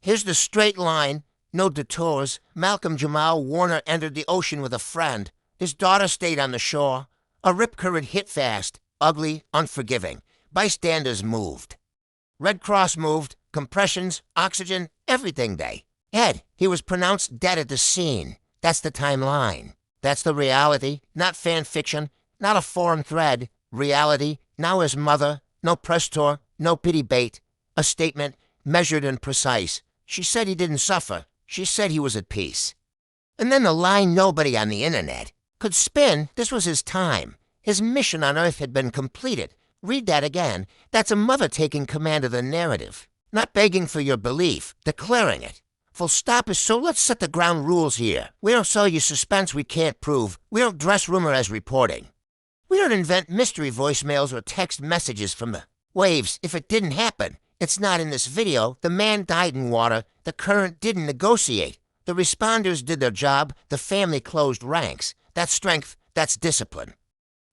Here's the straight line, no detours. Malcolm-Jamal Warner entered the ocean with a friend. His daughter stayed on the shore. A rip current hit fast, ugly, unforgiving. Bystanders moved. Red Cross moved, compressions, oxygen, everything they. Ed, he was pronounced dead at the scene. That's the timeline. That's the reality, not fan fiction, not a foreign thread. Reality, now his mother, no press tour, no pity bait. A statement, measured and precise. She said he didn't suffer. She said he was at peace. And then the line nobody on the internet could spin. This was his time. His mission on Earth had been completed. Read that again. That's a mother taking command of the narrative. Not begging for your belief, declaring it. Full stop is so let's set the ground rules here. We don't sell you suspense we can't prove. We don't dress rumor as reporting. We don't invent mystery voicemails or text messages from the waves. If it didn't happen, it's not in this video. The man died in water. The current didn't negotiate. The responders did their job. The family closed ranks. That's strength. That's discipline.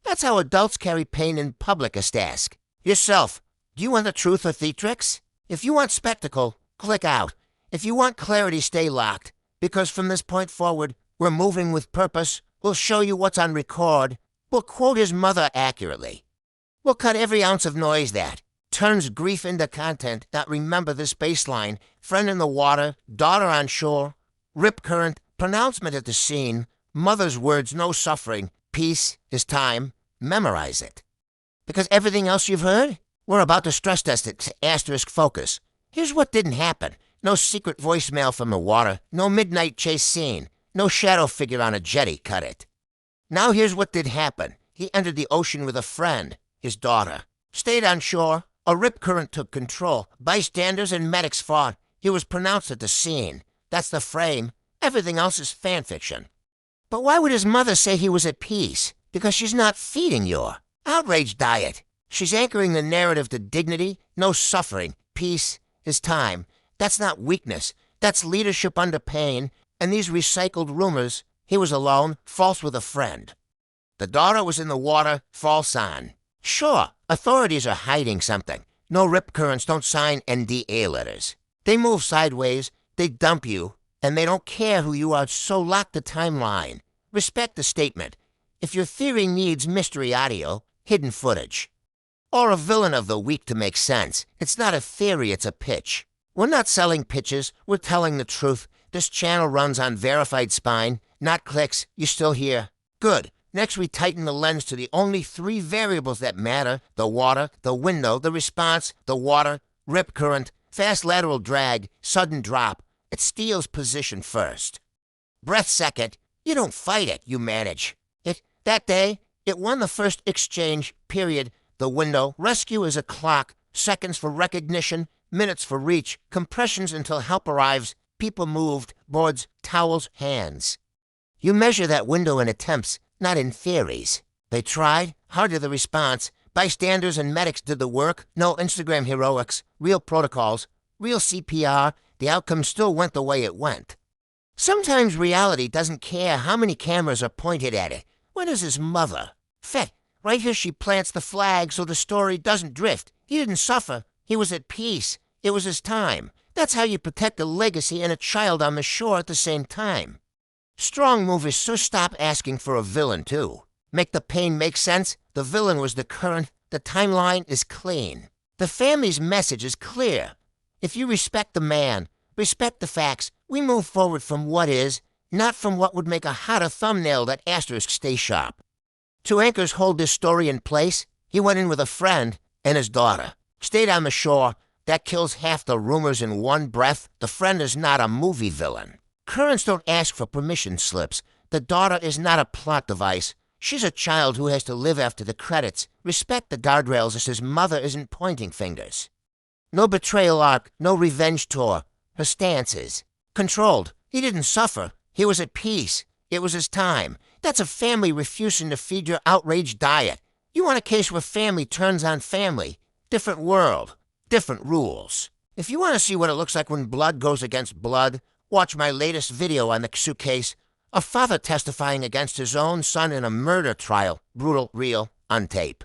That's how adults carry pain in public, ask yourself, do you want the truth or theatrics? If you want spectacle, click out. If you want clarity, stay locked. Because from this point forward, we're moving with purpose. We'll show you what's on record. We'll quote his mother accurately. We'll cut every ounce of noise that turns grief into content. Not remember this baseline. Friend in the water, daughter on shore, rip current, pronouncement at the scene, mother's words, no suffering, peace is time. Memorize it. Because everything else you've heard, we're about to stress test it to asterisk focus. Here's what didn't happen. No secret voicemail from the water. No midnight chase scene. No shadow figure on a jetty. Cut it. Now here's what did happen. He entered the ocean with a friend, his daughter. Stayed on shore. A rip current took control. Bystanders and medics fought. He was pronounced at the scene. That's the frame. Everything else is fan fiction. But why would his mother say he was at peace? Because she's not feeding your outrage diet. She's anchoring the narrative to dignity, no suffering. Peace is time. That's not weakness. That's leadership under pain. And these recycled rumors, he was alone, false with a friend. The daughter was in the water, false on. Sure, authorities are hiding something. No rip currents don't sign NDA letters. They move sideways, they dump you, and they don't care who you are, so lock the timeline. Respect the statement. If your theory needs mystery audio, hidden footage, or a villain of the week to make sense, it's not a theory, it's a pitch. We're not selling pitches, we're telling the truth. This channel runs on verified spine, not clicks. You still here? Good. Next we tighten the lens to the only 3 variables that matter: the water, the window, the response, the water, rip current, fast lateral drag, sudden drop. It steals position first. Breath second. You don't fight it, you manage. That day, it won the first exchange, period. The window, rescue is a clock, seconds for recognition, minutes for reach, compressions until help arrives, people moved, boards, towels, hands. You measure that window in attempts, not in theories. They tried, harder the response. Bystanders and medics did the work, no Instagram heroics, real protocols, real CPR. The outcome still went the way it went. Sometimes reality doesn't care how many cameras are pointed at it. When is his mother? Fet, right here she plants the flag so the story doesn't drift. He didn't suffer. He was at peace. It was his time. That's how you protect a legacy and a child on the shore at the same time. Strong movers, so stop asking for a villain, too. Make the pain make sense? The villain was the current. The timeline is clean. The family's message is clear. If you respect the man, respect the facts, we move forward from what is, not from what would make a hotter thumbnail. That asterisk stay sharp. 2 anchors hold this story in place. He went in with a friend and his daughter. Stayed on the shore. That kills half the rumors in one breath. The friend is not a movie villain. Currents don't ask for permission slips. The daughter is not a plot device. She's a child who has to live after the credits. Respect the guardrails as his mother isn't pointing fingers. No betrayal arc, no revenge tour. Her stance is controlled. He didn't suffer. He was at peace. It was his time. That's a family refusing to feed your outraged diet. You want a case where family turns on family. Different world. Different rules. If you want to see what it looks like when blood goes against blood, watch my latest video on the suitcase. A father testifying against his own son in a murder trial. Brutal, real, on tape.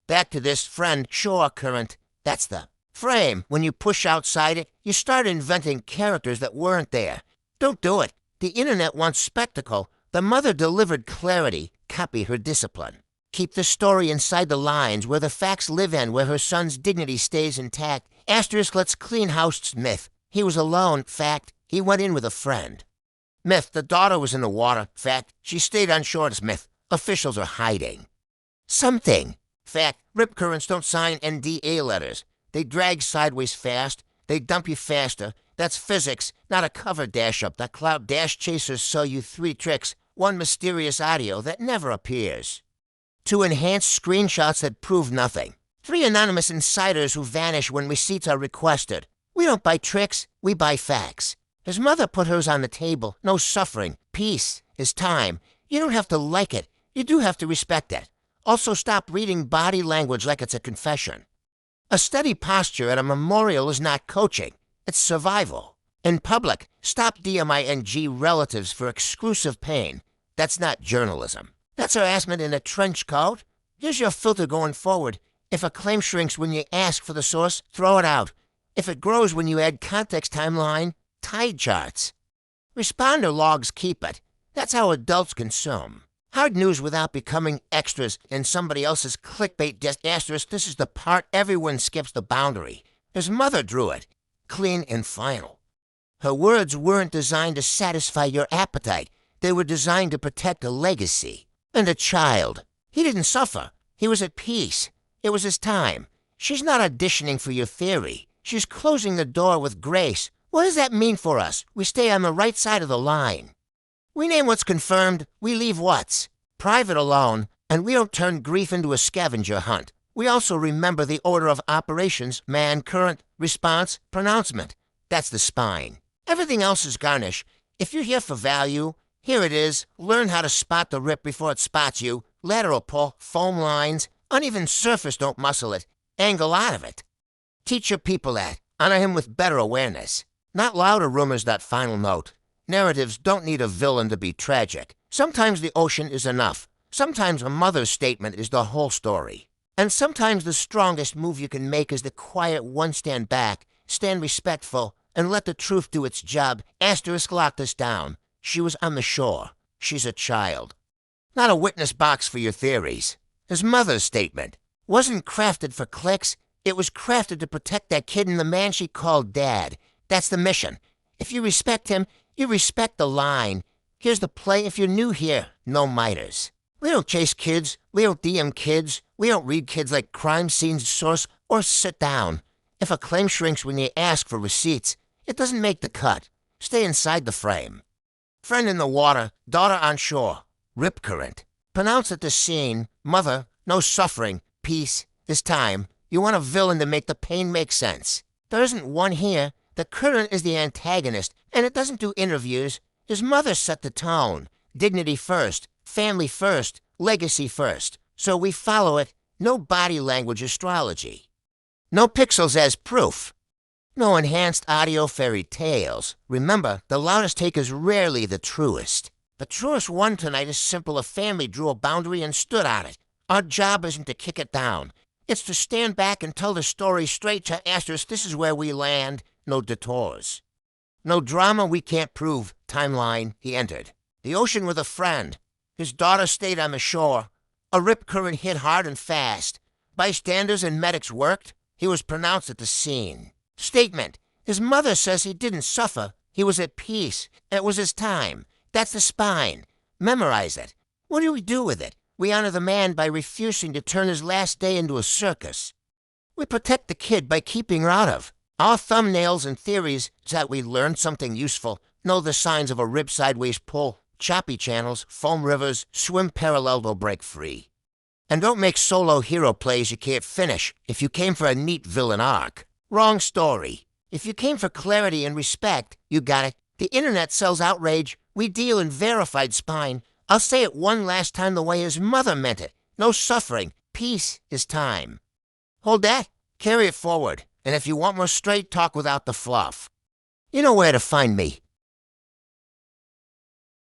Back to this friend, shore current. That's the Frame, when you push outside it, you start inventing characters that weren't there. Don't do it. The internet wants spectacle. The mother delivered clarity. Copy her discipline. Keep the story inside the lines where the facts live in, where her son's dignity stays intact. Asterisk, let's clean house myth. He was alone. Fact, he went in with a friend. Myth, the daughter was in the water. Fact, she stayed on shore. Myth, officials are hiding. Something. Fact, rip currents don't sign NDA letters. They drag sideways fast. They dump you faster. That's physics, not a cover dash-up. That cloud dash chasers sell you 3 tricks, one mysterious audio that never appears. 2 enhanced screenshots that prove nothing. 3 anonymous insiders who vanish when receipts are requested. We don't buy tricks, we buy facts. His mother put hers on the table. No suffering. Peace is time. You don't have to like it. You do have to respect it. Also, stop reading body language like it's a confession. A steady posture at a memorial is not coaching. It's survival. In public, stop DMING relatives for exclusive pain. That's not journalism. That's harassment in a trench coat. Here's your filter going forward. If a claim shrinks when you ask for the source, throw it out. If it grows when you add context timeline, tide charts. Responder logs keep it. That's how adults consume. Hard news without becoming extras in somebody else's clickbait asterisk. This is the part everyone skips the boundary. His mother drew it. Clean and final. Her words weren't designed to satisfy your appetite. They were designed to protect a legacy. And a child. He didn't suffer. He was at peace. It was his time. She's not auditioning for your theory. She's closing the door with grace. What does that mean for us? We stay on the right side of the line. We name what's confirmed, we leave what's private alone, and we don't turn grief into a scavenger hunt. We also remember the order of operations: man, current, response, pronouncement. That's the spine. Everything else is garnish. If you're here for value, here it is. Learn how to spot the rip before it spots you. Lateral pull, foam lines, uneven surface, don't muscle it. Angle out of it. Teach your people that. Honor him with better awareness. Not louder rumors, that final note. Narratives don't need a villain to be tragic. Sometimes the ocean is enough. Sometimes a mother's statement is the whole story. And sometimes the strongest move you can make is the quiet one: stand back, stand respectful, and let the truth do its job. Asterisk, lock this down. She was on the shore. She's a child. Not a witness box for your theories. His mother's statement wasn't crafted for clicks. It was crafted to protect that kid and the man she called Dad. That's the mission. If you respect him, you respect the line. Here's the play. If you're new here, no miters. We don't chase kids. We don't DM kids. We don't read kids like crime scene source or sit down. If a claim shrinks when you ask for receipts, it doesn't make the cut. Stay inside the frame. Friend in the water, daughter on shore. Rip current. Pronounce at the scene. Mother, no suffering. Peace. This time, you want a villain to make the pain make sense. There isn't one here. The current is the antagonist, and it doesn't do interviews. His mother set the tone. Dignity first, family first, legacy first. So we follow it. No body language astrology. No pixels as proof. No enhanced audio fairy tales. Remember, the loudest take is rarely the truest. The truest one tonight is simple. A family drew a boundary and stood on it. Our job isn't to kick it down. It's to stand back and tell the story straight to asterisk. This is where we land. No detours. No drama we can't prove. Timeline, he entered. The ocean with a friend. His daughter stayed on the shore. A rip current hit hard and fast. Bystanders and medics worked. He was pronounced at the scene. Statement. His mother says he didn't suffer. He was at peace. It was his time. That's the spine. Memorize it. What do we do with it? We honor the man by refusing to turn his last day into a circus. We protect the kid by keeping her out of. Our thumbnails and theories is that we learn something useful, know the signs of a rib sideways pull, choppy channels, foam rivers, swim parallel to break free. And don't make solo hero plays you can't finish if you came for a neat villain arc. Wrong story. If you came for clarity and respect, you got it. The internet sells outrage. We deal in verified spine. I'll say it one last time the way his mother meant it. No suffering. Peace is time. Hold that. Carry it forward. And if you want more straight talk without the fluff, you know where to find me.